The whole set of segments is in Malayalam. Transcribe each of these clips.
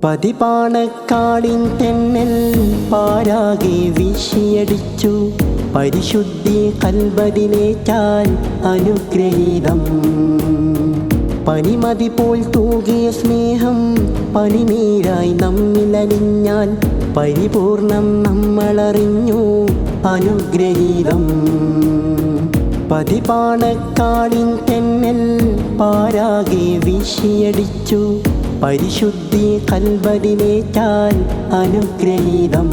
പതിപാണക്കാടിൻ തെന്നൽ പാരാകെ വീശിയടിച്ചു. പരിശുദ്ധി കൽബതിലേറ്റാൽ അനുഗ്രഹീതം. പനിമതി പോൽ തൂകിയ സ്നേഹം പനിനീരായി നമ്മിലലിഞ്ഞാൽ പരിപൂർണം നമ്മളറിഞ്ഞു അനുഗ്രഹീതം. പതിപാണക്കാടിൻ തെന്നൽ പാരാകെ വീശിയടിച്ചു. പരിശുദ്ധി കൽബതിലേറ്റാൽ അനുഗ്രഹീതം.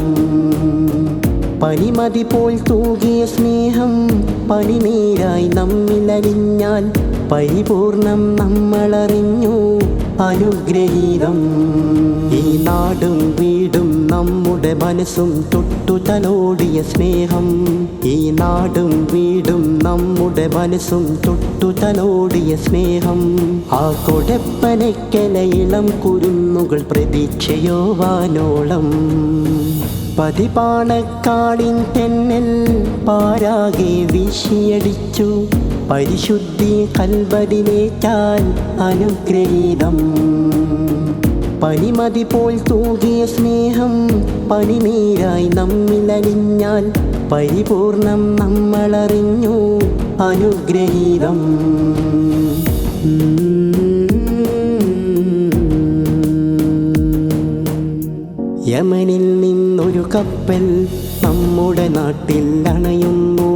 പനിമതി പോൽ തൂകിയ സ്നേഹം പനിനീരായി നമ്മിലലിഞ്ഞാൽ പരിപൂർണം നമ്മളറിഞ്ഞു അനുഗ്രഹീതം. ഈ നാടും വീടും നമ്മുടെ മനസ്സും തൊട്ടു തലോടിയ സ്നേഹം. ഈ നാടും വീടും നമ്മുടെ മനസ്സും തൊട്ടു തലോടിയ സ്നേഹം. ആ കൊടപ്പനയ്ക്കല ഇളം കുരുന്നുകൾ പ്രതീക്ഷയോവാനോളം. പതിപാണക്കാടിൻ തെന്നൽ പാരാകെ വീശിയടിച്ചു. പരിശുദ്ധി കൽബതിലേറ്റാൽ അനുഗ്രഹീതം. പനിമതി പോൽ തൂകിയ സ്നേഹം പനിനീരായി നമ്മിലലിഞ്ഞാൽ പരിപൂർണം നമ്മളറിഞ്ഞു അനുഗ്രഹീതം. യമനിൽ നിന്നൊരു കപ്പൽ നമ്മുടെ നാട്ടിൽ അണയുന്നു.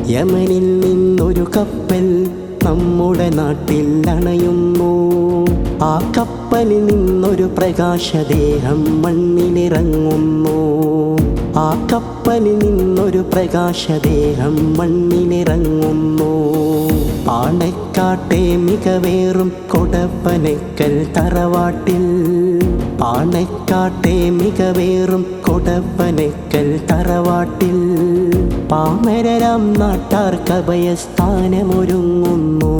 യമനിൽ നിന്നൊരു കപ്പൽ നമ്മുടെ നാട്ടിൽ അണയുന്നു. ആ കപ്പലിൽ നിന്നൊരു പ്രകാശദേഹം മണ്ണിലിറങ്ങുന്നു. ആ കപ്പലിൽ നിന്നൊരു പ്രകാശദേഹം മണ്ണിലിറങ്ങുന്നു. പാണക്കാട്ടെ മികവേറും കൊടപ്പനക്കൽ തറവാട്ടിൽ. പാണക്കാട്ടെ മികവേറും കൊടപ്പനക്കൽ തറവാട്ടിൽ പാമരരാം നാട്ടാർക്ക് അഭയസ്ഥാനമൊരുങ്ങുന്നു.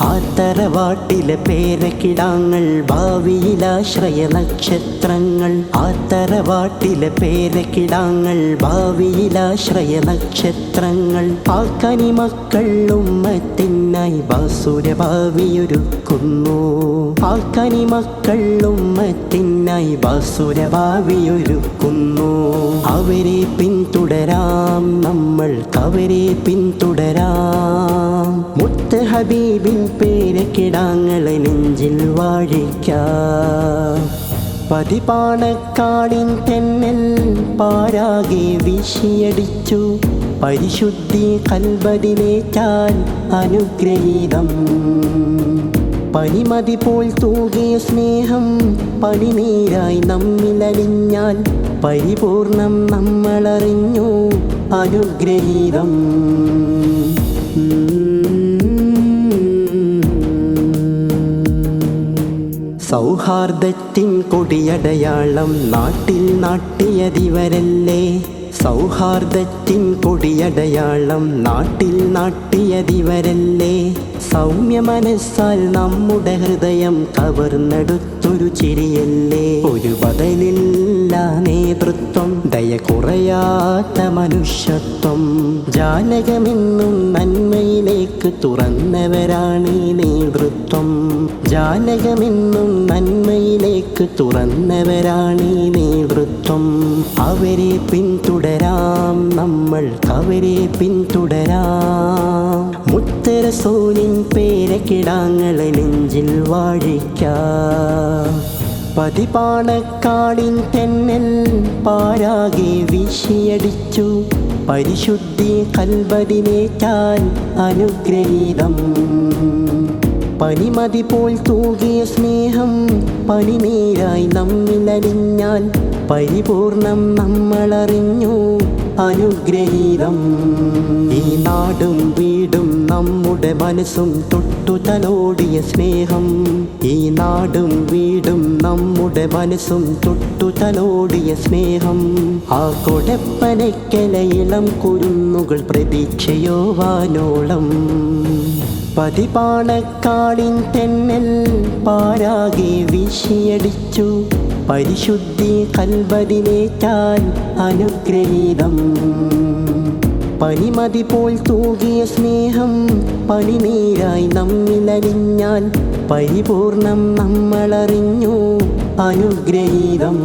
ആ തറവാട്ടിലെ പേരക്കിടാങ്ങൾ ഭാവിയിലാശ്രയ നക്ഷത്രങ്ങൾ. ആ തറവാട്ടിലെ പേരക്കിടാങ്ങൾ ഭാവിയിലാശ്രയ നക്ഷത്രങ്ങൾ. ആ കനിമക്കൾ ഉമ്മത്തിനായി ബാസുരഭാവിയൊരുക്കുന്നു. ആ കനിമക്കൾ ഉമ്മത്തിനായി ബാസുരഭാവിയൊരുക്കുന്നു. അവരെ പിന്തുടരാം, നമ്മൾക്കവരെ പിന്തുടരാം. മുത്ത് ഹബീബിൻ പേരക്കിടാങ്ങളെ നെഞ്ചിൽ വാഴിക്കാം. പതിപാണക്കാടിൻ തെന്നൽ പാരാകെ വീശിയടിച്ചു. പരിശുദ്ധി കൽബതിലേറ്റാൽ അനുഗ്രഹീതം. പനിമതി പോൽ തൂകിയ സ്നേഹം പനിനീരായി നമ്മിലലിഞ്ഞാൽ പരിപൂർണം നമ്മളറിഞ്ഞു അനുഗ്രഹീതം. സൗഹാർദ്ദത്തിൻ കൊടിയടയാളം നാട്ടിൽ നാട്ടിയതിവരല്ലേ. സൗഹാർദ്ദത്തിൻ കൊടിയടയാളം നാട്ടിൽ നാട്ടിയതിവരല്ലേ. സൗമ്യ മനസ്സാൽ നമ്മുടെ ഹൃദയം കവർന്നെടുത്തൊരു ചിരിയല്ലേ. ഒരു ബദലില്ല നേതൃത്വം, ദയ കുറയാത്ത മനുഷ്യത്വം. ജാനകമെന്നും നന്മയിലേക്ക് തുറന്നവരാണ് ഈ നേതൃത്വം. ജാനകമെന്നും നന്മയിലേക്ക് തുറന്നവരാണ് ഈ നേതൃത്വം. അവരെ പിന്തുടരാം, നമ്മൾക്കവരെ പിന്തുടരാം. മുത്തറസൂലിൻ പേരക്കിടാങ്ങളെ നെഞ്ചിൽ വാഴിക്കാം. പതിപാണക്കാടിൻ തെന്നൽ പാരാകെ വീശിയടിച്ചു. പരിശുദ്ധി കൽബതിലേറ്റാൽ അനുഗ്രഹീതം. പനിമതി പോൽ തൂകിയ സ്നേഹം പനിനീരായി നമ്മിലലിഞ്ഞാൽ പരിപൂർണം നമ്മളറിഞ്ഞു അനുഗ്രഹീതം. ഈ നാടും വീടും നമ്മുടെ മനസ്സും തൊട്ടു തലോടിയ സ്നേഹം. ഈ നാടും വീടും നമ്മുടെ മനസ്സും തൊട്ടു തലോടിയ സ്നേഹം. ആ കൊടപ്പനയ്ക്കല ഇളം കുരുന്നുകൾ പ്രതീക്ഷയോവാനോളം. പതിപാണക്കാടിൻ തെന്നൽ പാരാകെ വീശിയടിച്ചു. പരിശുദ്ധി കൽബതിലേറ്റാൽ അനുഗ്രഹീതം. പനിമതി പോൽ തൂകിയ സ്നേഹം പനിനീരായി നമ്മിലലിഞ്ഞാൽ പരിപൂർണം നമ്മളറിഞ്ഞു അനുഗ്രഹീതം.